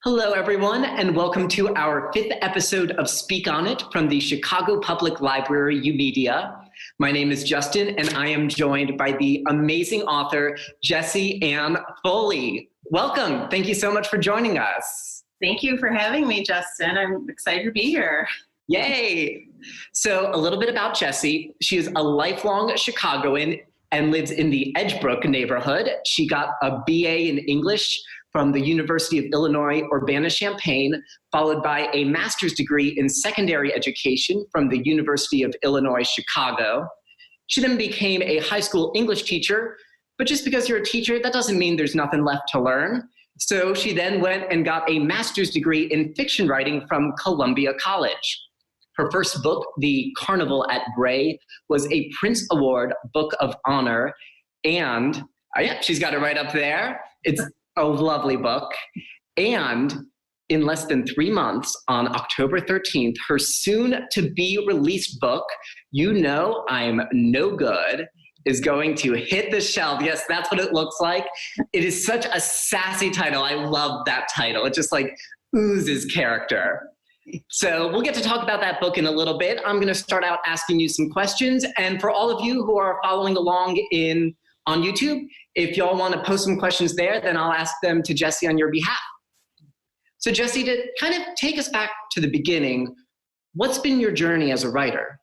Hello, everyone, and welcome to our fifth episode of Speak On It from the Chicago Public Library U-Media. My name is Justin, and I am joined by the amazing author, Jessie Ann Foley. Welcome. Thank you so much for joining us. Thank you for having me, Justin. I'm excited to be here. Yay. So a little bit about Jessie. She is a lifelong Chicagoan and lives in the Edgebrook neighborhood. She got a BA in English from the University of Illinois, Urbana-Champaign, followed by a master's degree in secondary education from the University of Illinois, Chicago. She then became a high school English teacher, but just because you're a teacher, that doesn't mean there's nothing left to learn. So she then went and got a master's degree in fiction writing from Columbia College. Her first book, The Carnival at Bray, was a Prince Award Book of Honor, and yeah, she's got it right up there. It's a lovely book. And in less than 3 months, on October 13th, her soon-to-be released book, You Know I'm No Good, is going to hit the shelf. Yes, that's what it looks like. It is such a sassy title. I love that title. It just like oozes character. So we'll get to talk about that book in a little bit. I'm going to start out asking you some questions. And for all of you who are following along on YouTube, if y'all want to post some questions there, then I'll ask them to Jessie on your behalf. So Jessie, to kind of take us back to the beginning, what's been your journey as a writer?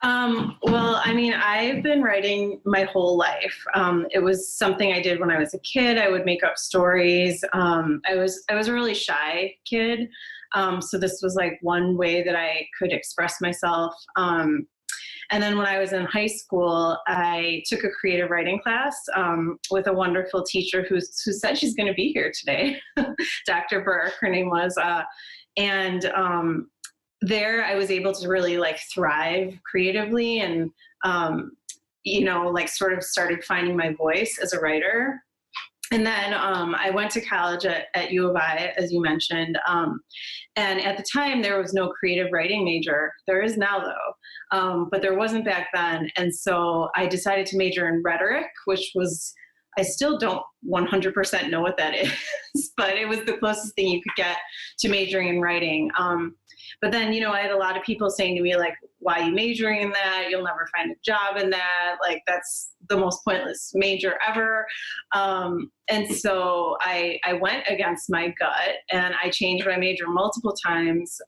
Well, I mean, I've been writing my whole life. It was something I did when I was a kid. I would make up stories. I was a really shy kid. So this was like one way that I could express myself. And then when I was in high school, I took a creative writing class with a wonderful teacher who said she's going to be here today, Dr. Burke, her name was. There I was able to really like thrive creatively and, like sort of started finding my voice as a writer. And then I went to college at U of I, as you mentioned. And at the time, there was no creative writing major. There is now, though, but there wasn't back then. And so I decided to major in rhetoric, which was, I still don't 100% know what that is, but it was the closest thing you could get to majoring in writing. But then, I had a lot of people saying to me, like, why are you majoring in that? You'll never find a job in that. Like, that's the most pointless major ever. And so I went against my gut and I changed my major multiple times.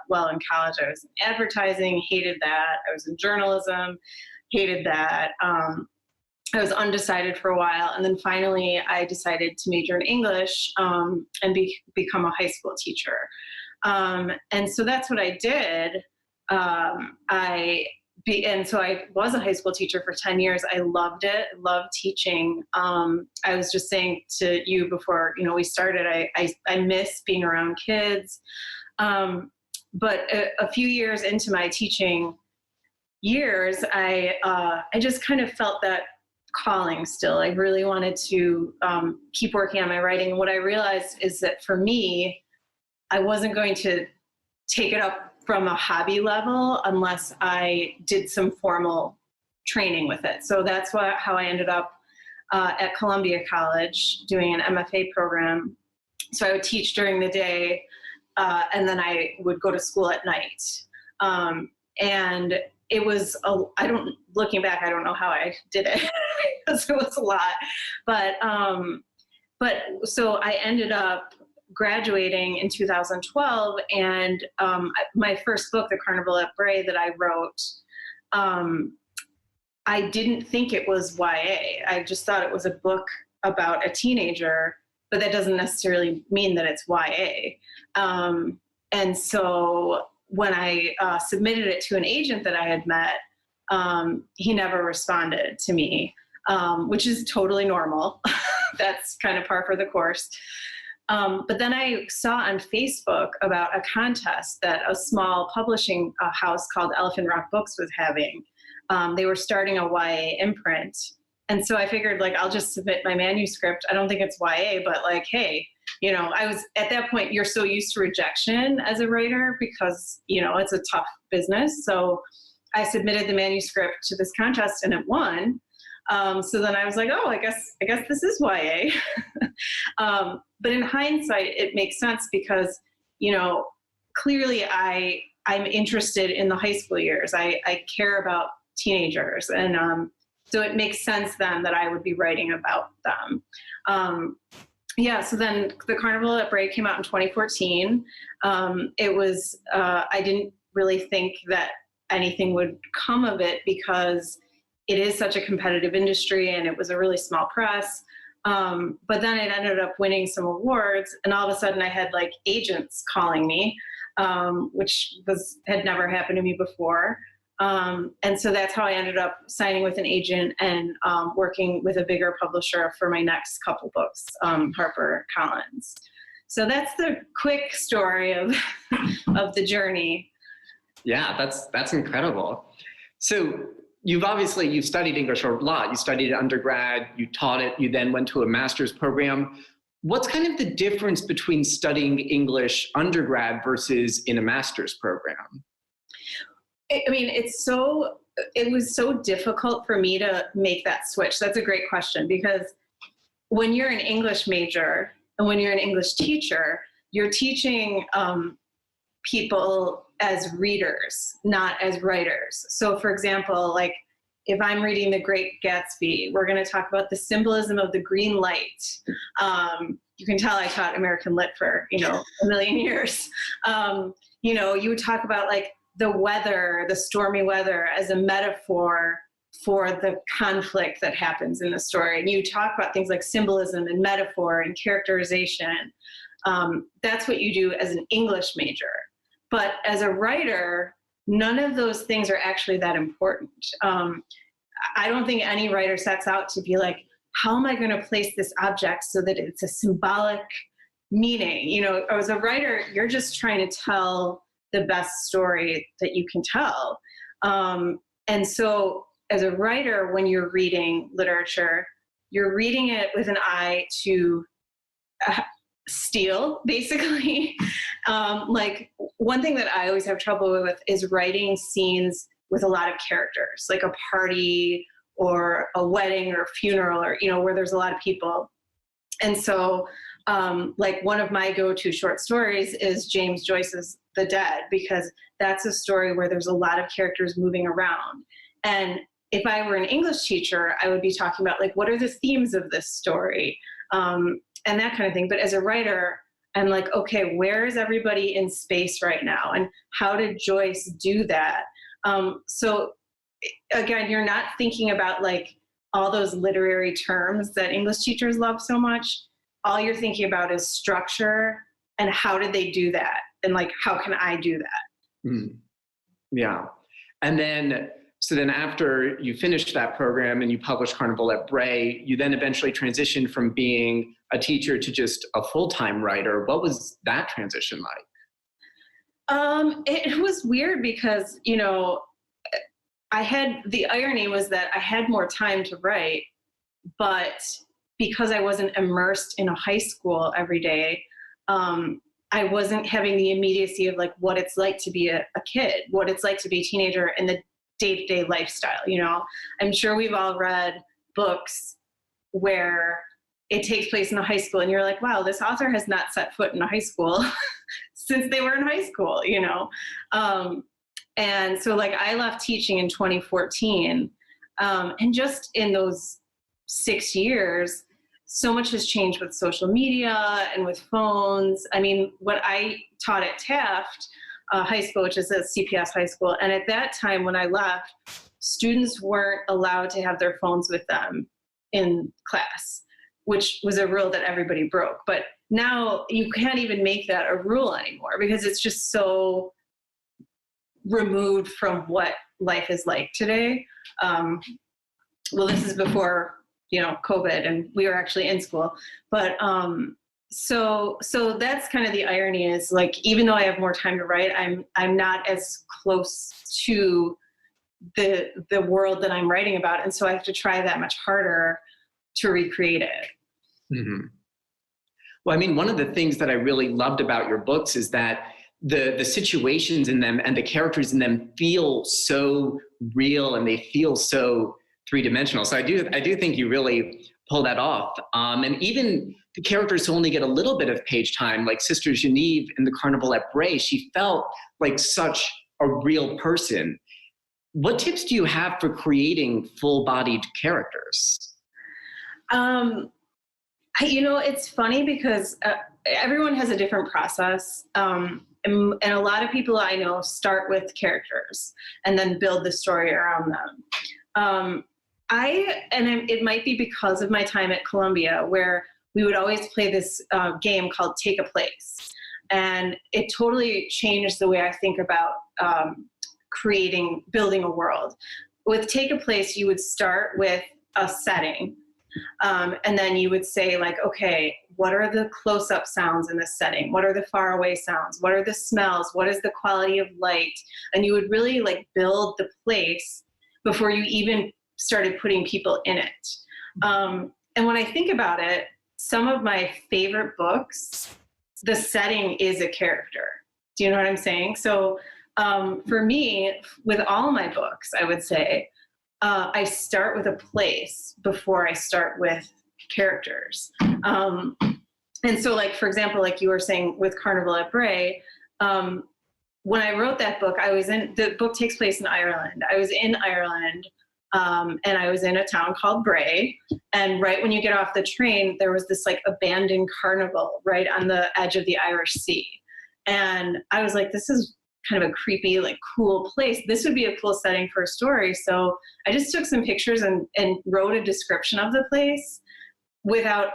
Well, in college, I was in advertising, hated that. I was in journalism, hated that. I was undecided for a while. And then finally, I decided to major in English and become a high school teacher. And so that's what I did. And so I was a high school teacher for 10 years. I loved it, loved teaching. I was just saying to you before, we started, I miss being around kids. But a few years into my teaching years, I just kind of felt that calling still. I really wanted to keep working on my writing. And what I realized is that for me, I wasn't going to take it up from a hobby level unless I did some formal training with it. So that's how I ended up at Columbia College doing an MFA program. So I would teach during the day and then I would go to school at night. And it was, looking back, I don't know how I did it because it was a lot. But so I ended up graduating in 2012, and my first book, The Carnival at Bray, that I wrote, I didn't think it was YA. I just thought it was a book about a teenager, but that doesn't necessarily mean that it's YA. And so when I submitted it to an agent that I had met, he never responded to me, which is totally normal. That's kind of par for the course. But then I saw on Facebook about a contest that a small publishing house called Elephant Rock Books was having. They were starting a YA imprint. And so I figured, like, I'll just submit my manuscript. I don't think it's YA, but like, hey, I was at that point, you're so used to rejection as a writer because, it's a tough business. So I submitted the manuscript to this contest and it won. So then I was like, oh, I guess this is YA. But in hindsight, it makes sense because, clearly I'm interested in the high school years. I care about teenagers. And so it makes sense then that I would be writing about them. So then The Carnival at Bray came out in 2014. It was, I didn't really think that anything would come of it because it is such a competitive industry and it was a really small press. But then it ended up winning some awards, and all of a sudden I had like agents calling me, which had never happened to me before. And so that's how I ended up signing with an agent and working with a bigger publisher for my next couple books, HarperCollins. So that's the quick story of of the journey. Yeah, that's incredible. So you've studied English a lot. You studied it undergrad, you taught it, you then went to a master's program. What's kind of the difference between studying English undergrad versus in a master's program? I mean, it was so difficult for me to make that switch. That's a great question, because when you're an English major and when you're an English teacher, you're teaching people as readers, not as writers. So for example, like if I'm reading The Great Gatsby, we're going to talk about the symbolism of the green light. You can tell I taught American Lit for, a million years. You would talk about like the weather, the stormy weather, as a metaphor for the conflict that happens in the story. And you talk about things like symbolism and metaphor and characterization. That's what you do as an English major. But as a writer, none of those things are actually that important. I don't think any writer sets out to be like, how am I going to place this object so that it's a symbolic meaning? As a writer, you're just trying to tell the best story that you can tell. And so as a writer, when you're reading literature, you're reading it with an eye to steal, basically. Like one thing that I always have trouble with is writing scenes with a lot of characters, like a party or a wedding or a funeral, or, where there's a lot of people. And so like one of my go-to short stories is James Joyce's The Dead, because that's a story where there's a lot of characters moving around. And if I were an English teacher, I would be talking about like, what are the themes of this story? And that kind of thing. But as a writer, I'm like, okay, where is everybody in space right now? And how did Joyce do that? So again, you're not thinking about like all those literary terms that English teachers love so much. All you're thinking about is structure and how did they do that? And like, how can I do that? Mm. Yeah. And then, so then after you finished that program and you published Carnival at Bray, you then eventually transitioned from being a teacher to just a full-time writer. What was that transition like? It was weird because, the irony was that I had more time to write, but because I wasn't immersed in a high school every day, I wasn't having the immediacy of like what it's like to be a kid, what it's like to be a teenager and the day-to-day lifestyle. I'm sure we've all read books where it takes place in a high school and you're like, wow, this author has not set foot in a high school since they were in high school, and so like I left teaching in 2014, and just in those 6 years, so much has changed with social media and with phones. I mean, what I taught at Taft High School, which is a CPS high school, and at that time when I left, students weren't allowed to have their phones with them in class, which was a rule that everybody broke. But now you can't even make that a rule anymore because it's just so removed from what life is like today. Well, this is before, COVID, and we were actually in school. But so that's kind of the irony is like, even though I have more time to write, I'm not as close to the world that I'm writing about. And so I have to try that much harder to recreate it. Mm-hmm. Well, I mean, one of the things that I really loved about your books is that the situations in them and the characters in them feel so real and they feel so three-dimensional. So I do think you really pull that off. And even the characters who only get a little bit of page time, like Sister Genevieve in the Carnival at Bray, she felt like such a real person. What tips do you have for creating full-bodied characters? It's funny because everyone has a different process. And a lot of people I know start with characters and then build the story around them. It might be because of my time at Columbia, where we would always play this game called Take a Place. And it totally changed the way I think about building a world. With Take a Place, you would start with a setting. And then you would say, like, okay, what are the close-up sounds in this setting? What are the faraway sounds? What are the smells? What is the quality of light? And you would really like build the place before you even started putting people in it. And when I think about it, some of my favorite books, the setting is a character. Do you know what I'm saying? So for me, with all my books, I would say, I start with a place before I start with characters. And so, like, for example, like you were saying with Carnival at Bray, when I wrote that book, the book takes place in Ireland. I was in Ireland, and I was in a town called Bray. And right when you get off the train, there was this like abandoned carnival right on the edge of the Irish Sea. And I was like, this is kind of a creepy, like cool place. This would be a cool setting for a story. So I just took some pictures and wrote a description of the place without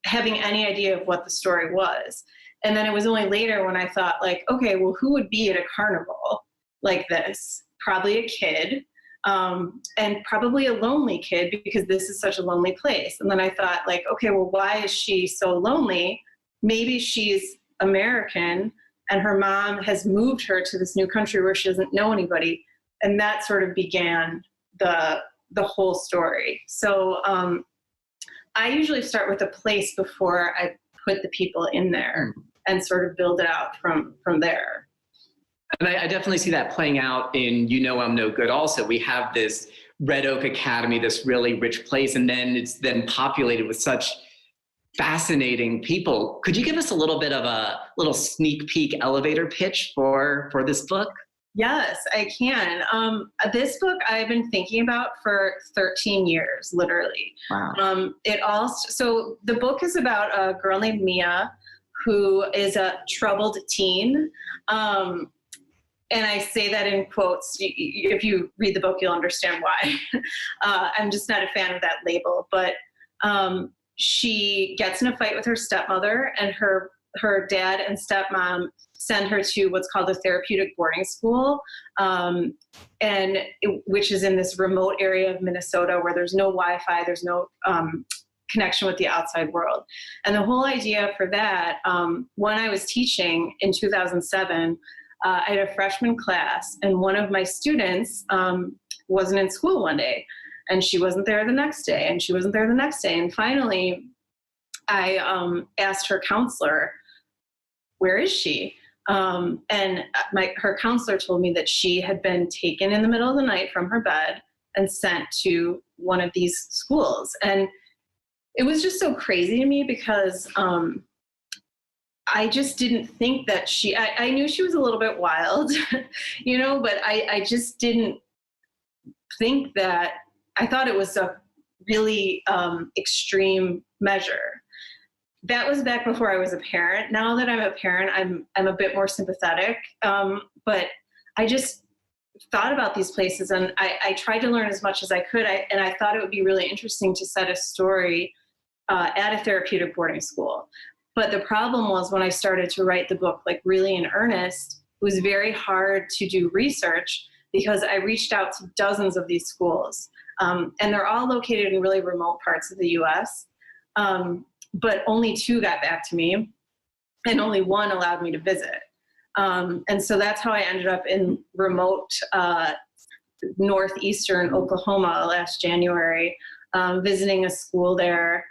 having any idea of what the story was. And then it was only later when I thought, like, okay, well, who would be at a carnival like this? Probably a kid, and probably a lonely kid, because this is such a lonely place. And then I thought, like, okay, well, why is she so lonely? Maybe she's American and her mom has moved her to this new country where she doesn't know anybody. And that sort of began the whole story. So I usually start with a place before I put the people in there and sort of build it out from there. And I definitely see that playing out in You Know I'm No Good also. We have this Red Oak Academy, this really rich place, and then it's then populated with such fascinating people. Could you give us a little bit of a little sneak peek elevator pitch for this book? Yes, I can. This book I've been thinking about for 13 years, literally. Wow. So the book is about a girl named Mia who is a troubled teen. And I say that in quotes. If you read the book, you'll understand why. I'm just not a fan of that label. But she gets in a fight with her stepmother, and her dad and stepmom send her to what's called a therapeutic boarding school, which is in this remote area of Minnesota where there's no Wi-Fi, there's no connection with the outside world. And the whole idea for that, when I was teaching in 2007, I had a freshman class, and one of my students wasn't in school one day, and she wasn't there the next day, and she wasn't there the next day. And finally, I asked her counselor, where is she? And her counselor told me that she had been taken in the middle of the night from her bed and sent to one of these schools. And it was just so crazy to me because I just didn't think that I knew she was a little bit wild, but I just didn't think that. I thought it was a really extreme measure. That was back before I was a parent. Now that I'm a parent, I'm a bit more sympathetic. But I just thought about these places, and I tried to learn as much as I could. And I thought it would be really interesting to set a story at a therapeutic boarding school. But the problem was, when I started to write the book, like really in earnest, it was very hard to do research because I reached out to dozens of these schools. And they're all located in really remote parts of the US. But only 2 got back to me, and only 1 allowed me to visit. And so that's how I ended up in remote northeastern Oklahoma last January, visiting a school there.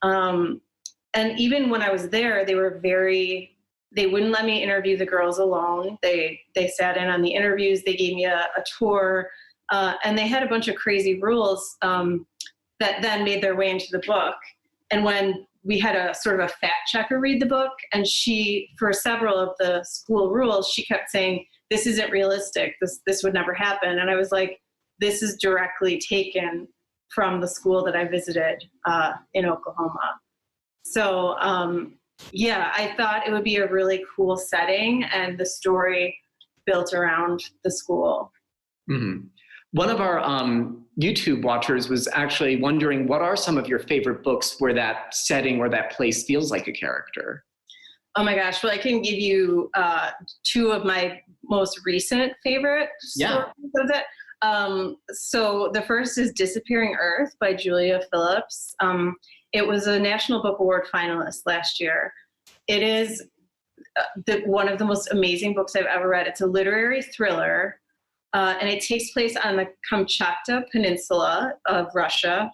And even when I was there, they wouldn't let me interview the girls alone. They sat in on the interviews. They gave me a tour. And they had a bunch of crazy rules that then made their way into the book. And when we had a sort of a fact checker read the book, and she, for several of the school rules, she kept saying, this isn't realistic. This would never happen. And I was like, this is directly taken from the school that I visited in Oklahoma. So yeah, I thought it would be a really cool setting and the story built around the school. Mm-hmm. One of our YouTube watchers was actually wondering, what are some of your favorite books where that setting or that place feels like a character? Oh my gosh, well, I can give you two of my most recent favorite stories of it. So the first is Disappearing Earth by Julia Phillips. It was a National Book Award finalist last year. It is one of the most amazing books I've ever read. It's a literary thriller. And it takes place on the Kamchatka Peninsula of Russia,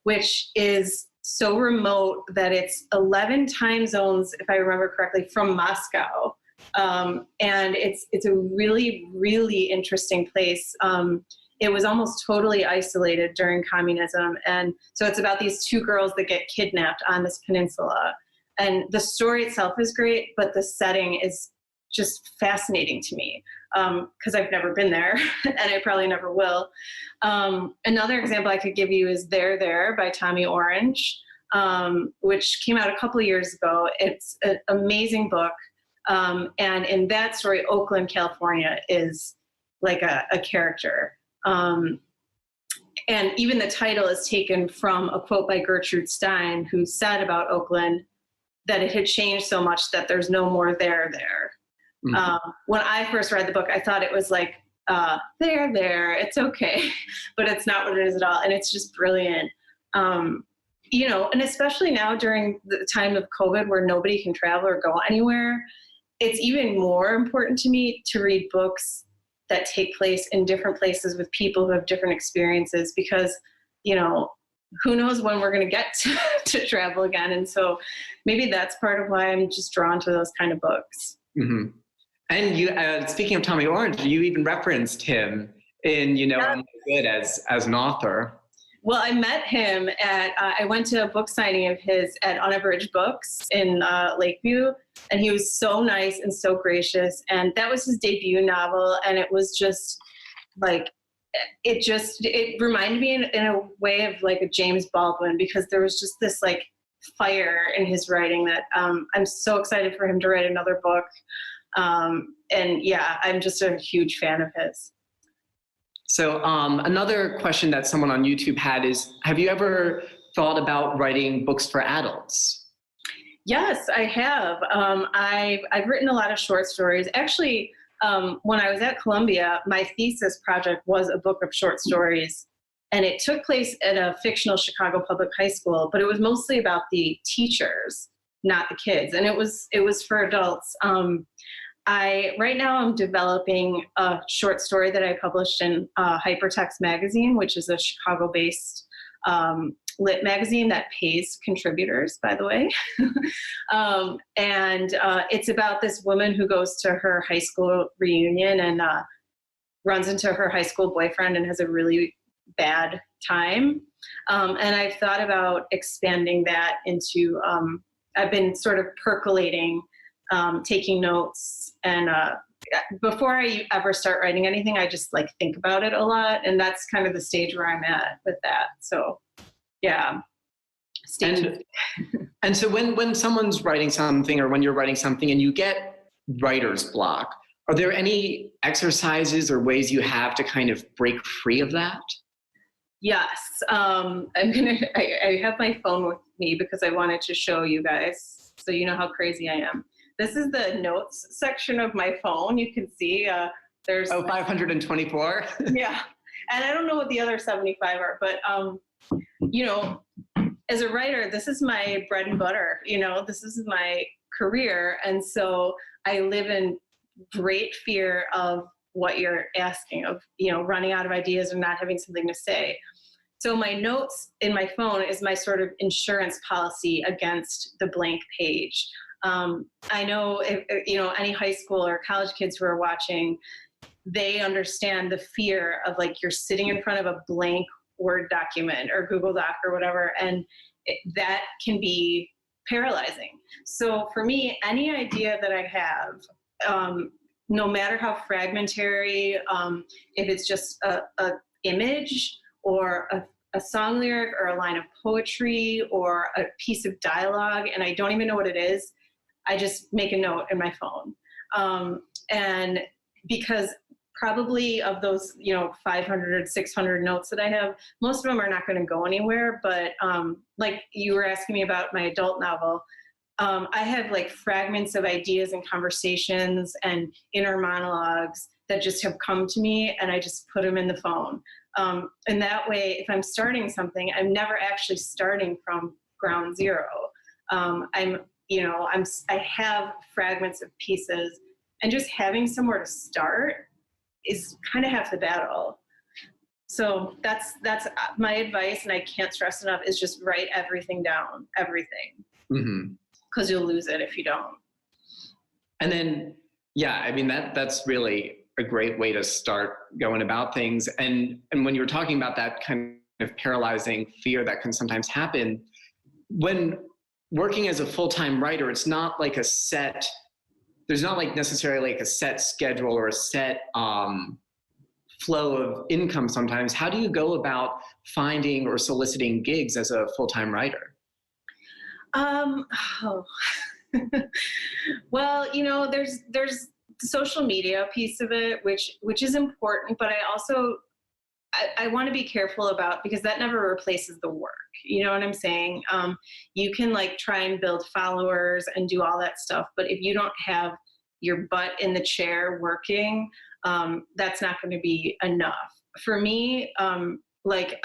which is so remote that it's 11 time zones, if I remember correctly, from Moscow. And it's a really, really interesting place. It was almost totally isolated during communism. And so it's about these two girls that get kidnapped on this peninsula. And the story itself is great, but the setting is just fascinating to me because I've never been there and I probably never will. Another example I could give you is There by Tommy Orange, which came out a couple of years ago. It's an amazing book. And in that story, Oakland, California is like a character. And even the title is taken from a quote by Gertrude Stein, who said about Oakland that it had changed so much that there's no more there. Mm-hmm. When I first read the book, I thought it was like, there, it's okay. But it's not what it is at all. And it's just brilliant. You know, and especially now during the time of COVID where nobody can travel or go anywhere, it's even more important to me to read books that take place in different places with people who have different experiences because, you know, who knows when we're going to get to travel again. And so maybe that's part of why I'm just drawn to those kind of books. Mm-hmm. And you, speaking of Tommy Orange, you even referenced him in, you know, I'm Good as an author. Well, I met him at, I went to a book signing of his at Unabridged Books in Lakeview, and he was so nice and so gracious. And that was his debut novel. And it was just like, it reminded me in a way of like a James Baldwin, because there was just this like fire in his writing that I'm so excited for him to write another book. And yeah, I'm just a huge fan of his. So another question that someone on YouTube had is, have you ever thought about writing books for adults? Yes, I have. I've written a lot of short stories. Actually, when I was at Columbia, my thesis project was a book of short stories, and it took place at a fictional Chicago public high school, but it was mostly about the teachers, not the kids. And it was for adults. Right now I'm developing a short story that I published in Hypertext Magazine, which is a Chicago-based lit magazine that pays contributors, by the way. And it's about this woman who goes to her high school reunion and runs into her high school boyfriend and has a really bad time. And I've thought about expanding that into, I've been sort of percolating, taking notes, and before I ever start writing anything, I just like think about it a lot, and that's kind of the stage where I'm at with that. So, yeah. And so when someone's writing something, or when you're writing something, and you get writer's block, are there any exercises or ways you have to kind of break free of that? Yes, I have my phone with me because I wanted to show you guys so you know how crazy I am. This is the notes section of my phone. You can see there's 524. Yeah, and I don't know what the other 75 are, but you know, as a writer, this is my bread and butter. You know, this is my career, and so I live in great fear of what you're asking, of, you know, running out of ideas or not having something to say. So my notes in my phone is my sort of insurance policy against the blank page. I know if, you know, any high school or college kids who are watching, they understand the fear of like, you're sitting in front of a blank Word document or Google Doc or whatever, and that can be paralyzing. So for me, any idea that I have, no matter how fragmentary, if it's just a image or a song lyric or a line of poetry or a piece of dialogue, and I don't even know what it is, I just make a note in my phone. And because probably of those, 500, 600 notes that I have, most of them are not going to go anywhere. But like you were asking me about my adult novel, I have like fragments of ideas and conversations and inner monologues that just have come to me, and I just put them in the phone. And that way, if I'm starting something, I'm never actually starting from ground zero. I have fragments of pieces, and just having somewhere to start is kind of half the battle. So that's my advice, and I can't stress enough, is just write everything down, everything. Mm-hmm. Because you'll lose it if you don't. And then, yeah, I mean, that's really a great way to start going about things. And when you were talking about that kind of paralyzing fear that can sometimes happen, when working as a full-time writer, it's not like there's not like necessarily like a set schedule or a set flow of income sometimes. How do you go about finding or soliciting gigs as a full-time writer? Well, there's the social media piece of it, which is important, but I want to be careful about, because that never replaces the work. You know what I'm saying? You can like try and build followers and do all that stuff, but if you don't have your butt in the chair working, that's not going to be enough. For me, like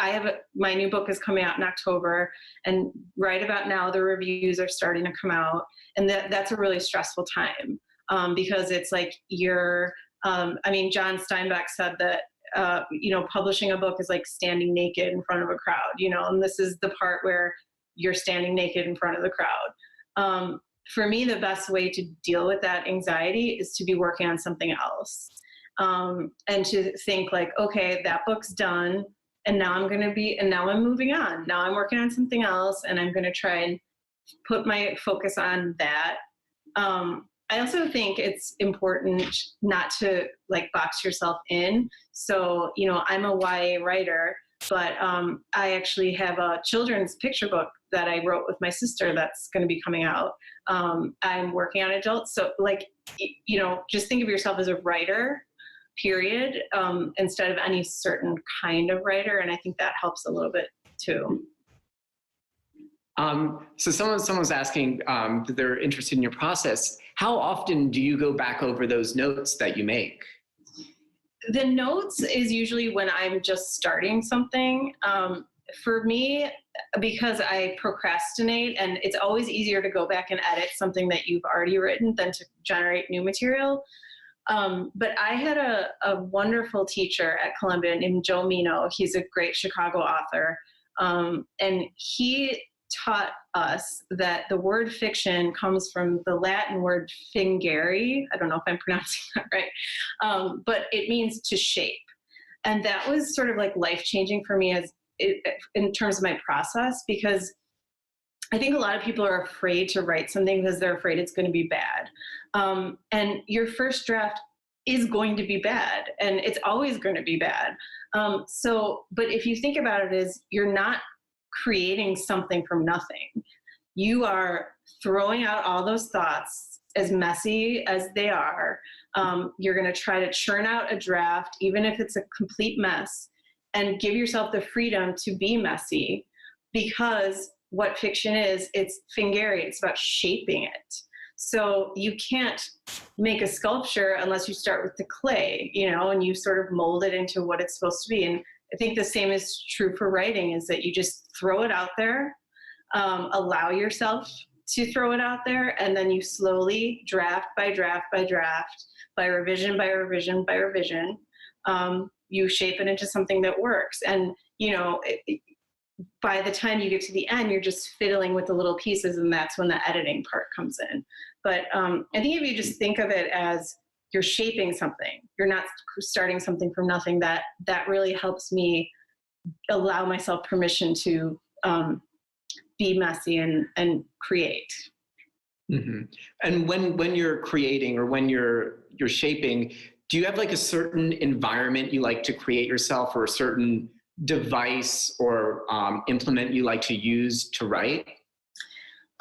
my new book is coming out in October, and right about now the reviews are starting to come out, and that's a really stressful time, because it's like John Steinbeck said that publishing a book is like standing naked in front of a crowd, and this is the part where you're standing naked in front of the crowd. For me, the best way to deal with that anxiety is to be working on something else, and to think like, okay, that book's done. And now I'm moving on. Now I'm working on something else, and I'm going to try and put my focus on that. I also think it's important not to like box yourself in. So, I'm a YA writer, but I actually have a children's picture book that I wrote with my sister that's going to be coming out. I'm working on adults. So like, just think of yourself as a writer, period, instead of any certain kind of writer. And I think that helps a little bit too. So someone's asking that they're interested in your process. How often do you go back over those notes that you make? The notes is usually when I'm just starting something. For me, because I procrastinate, and it's always easier to go back and edit something that you've already written than to generate new material. But I had a wonderful teacher at Columbia named Joe Mino. He's a great Chicago author. And he taught us that the word fiction comes from the Latin word fingere. I don't know if I'm pronouncing that right. But it means to shape. And that was sort of like life-changing for me in terms of my process, because I think a lot of people are afraid to write something because they're afraid it's going to be bad. And your first draft is going to be bad, and it's always going to be bad. But if you think about it, you're not creating something from nothing. You are throwing out all those thoughts, as messy as they are. You're going to try to churn out a draft, even if it's a complete mess, and give yourself the freedom to be messy, because what fiction is, it's fingere, it's about shaping it. So you can't make a sculpture unless you start with the clay, and you sort of mold it into what it's supposed to be. And I think the same is true for writing, is that you just throw it out there, allow yourself to throw it out there, and then you slowly, draft by draft by draft, by revision by revision by revision, you shape it into something that works. And, by the time you get to the end, you're just fiddling with the little pieces, and that's when the editing part comes in. But I think if you just think of it as you're shaping something. You're not starting something from nothing. That really helps me allow myself permission to be messy and create. Mm-hmm. And when you're creating or when you're shaping, do you have like a certain environment you like to create yourself, or a certain device or implement you like to use to write?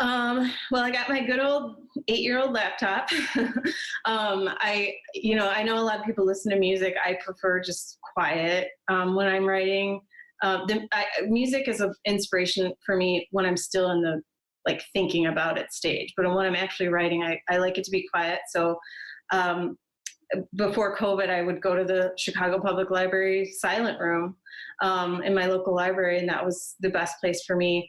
Well, I got my good old 8-year-old laptop. I know a lot of people listen to music. I prefer just quiet when I'm writing. Music is an inspiration for me when I'm still in the like thinking about it stage. But when I'm actually writing, I like it to be quiet. So before COVID, I would go to the Chicago Public Library silent room in my local library, and that was the best place for me.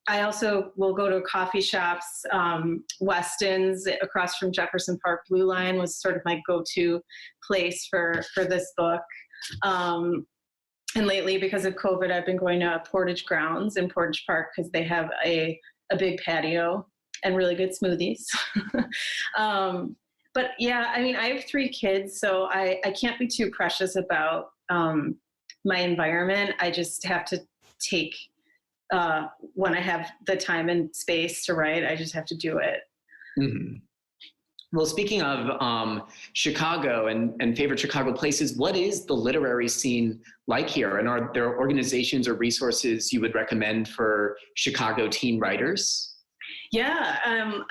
I also will go to coffee shops. Weston's across from Jefferson Park Blue Line was sort of my go-to place for this book. And lately, because of COVID, I've been going to Portage Grounds in Portage Park because they have a big patio and really good smoothies. But yeah, I mean, I have 3 kids, so I can't be too precious about my environment. I just have to take, when I have the time and space to write, I just have to do it. Mm-hmm. Well, speaking of Chicago and favorite Chicago places, what is the literary scene like here? And are there organizations or resources you would recommend for Chicago teen writers? Yeah,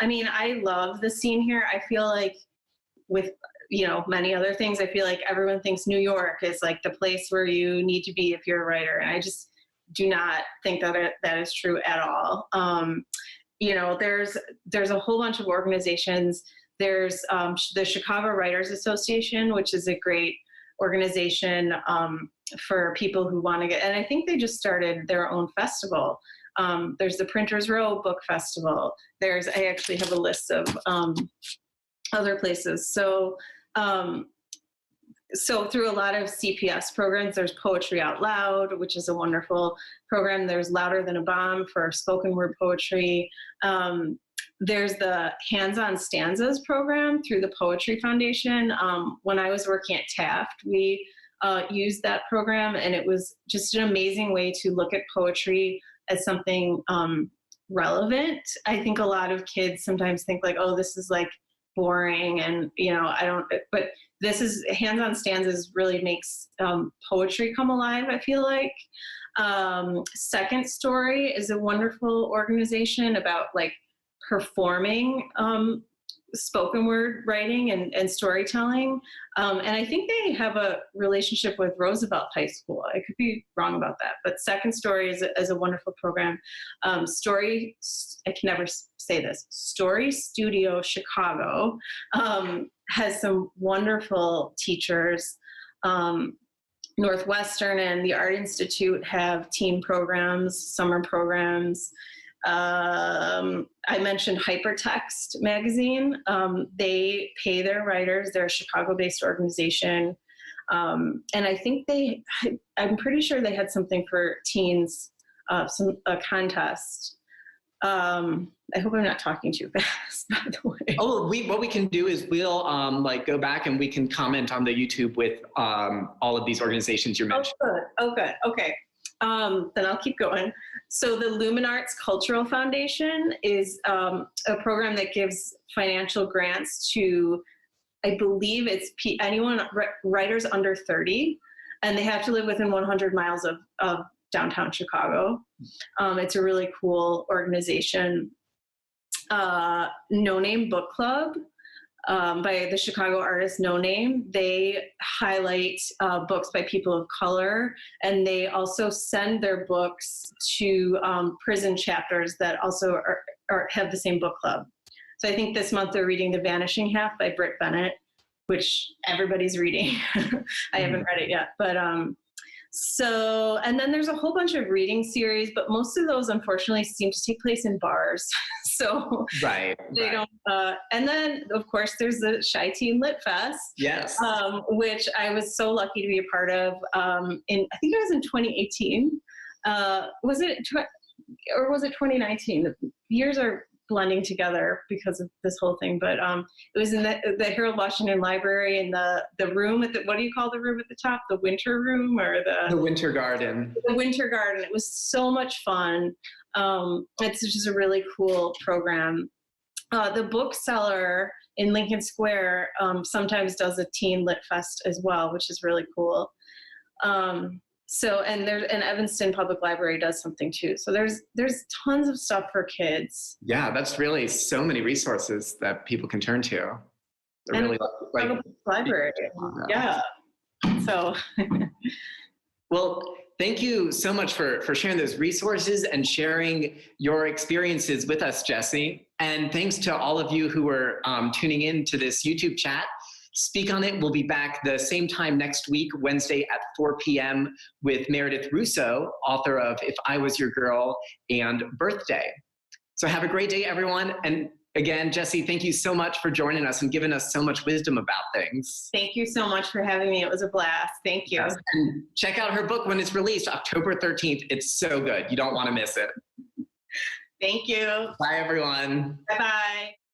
I mean, I love the scene here. I feel like with, many other things, I feel like everyone thinks New York is like the place where you need to be if you're a writer. And I just do not think that is true at all. There's a whole bunch of organizations. There's the Chicago Writers Association, which is a great organization for people who want to get, and I think they just started their own festival. There's the Printers Row Book Festival. I actually have a list of other places. So through a lot of CPS programs, there's Poetry Out Loud, which is a wonderful program. There's Louder Than a Bomb for spoken word poetry. There's the Hands-On Stanzas program through the Poetry Foundation. When I was working at Taft, we used that program, and it was just an amazing way to look at poetry as something relevant. I think a lot of kids sometimes think like, oh, this is like boring, and but this is Hands-On Stanzas really makes poetry come alive, I feel like. Second Story is a wonderful organization about like performing spoken word writing and storytelling. And I think they have a relationship with Roosevelt High School. I could be wrong about that, but Second Story is a wonderful program. I can never say this, Story Studio Chicago has some wonderful teachers. Northwestern and the Art Institute have teen programs, summer programs. I mentioned Hypertext magazine. They pay their writers. They're a Chicago-based organization. And I think I'm pretty sure they had something for teens, a contest. I hope I'm not talking too fast, by the way. Oh, what we can do is we'll go back and we can comment on the YouTube with all of these organizations you mentioned. Oh, good. Okay. Then I'll keep going. So the Lumen Arts Cultural Foundation is a program that gives financial grants to, I believe it's writers under 30, and they have to live within 100 miles of downtown Chicago. It's a really cool organization. No Name Book Club by the Chicago artist No Name. They highlight books by people of color, and they also send their books to prison chapters that also have the same book club. So I think this month they're reading The Vanishing Half by Britt Bennett, which everybody's reading. I haven't read it yet, but and then there's a whole bunch of reading series, but most of those unfortunately seem to take place in bars. So they don't. And then of course there's the Shy Teen Lit Fest. Yes. Which I was so lucky to be a part of. I think it was in 2018. Was it 2019? The years are blending together because of this whole thing. But it was in the Harold Washington Library in the room at the, what do you call the room at the top? The winter room or the Winter Garden? The Winter Garden. It was so much fun. It's just a really cool program. The bookseller in Lincoln Square sometimes does a teen lit fest as well, which is really cool. And Evanston Public Library does something too. So there's tons of stuff for kids. Yeah, that's really so many resources that people can turn to. They're really like library. Yeah. So. Well, thank you so much for sharing those resources and sharing your experiences with us, Jessie. And thanks to all of you who are tuning in to this YouTube chat. Speak on It will be back the same time next week, Wednesday at 4 p.m. with Meredith Russo, author of If I Was Your Girl and Birthday. So have a great day, everyone. And again, Jessie, thank you so much for joining us and giving us so much wisdom about things. Thank you so much for having me. It was a blast. Thank you. Yes. And check out her book when it's released, October 13th. It's so good. You don't want to miss it. Thank you. Bye, everyone. Bye-bye.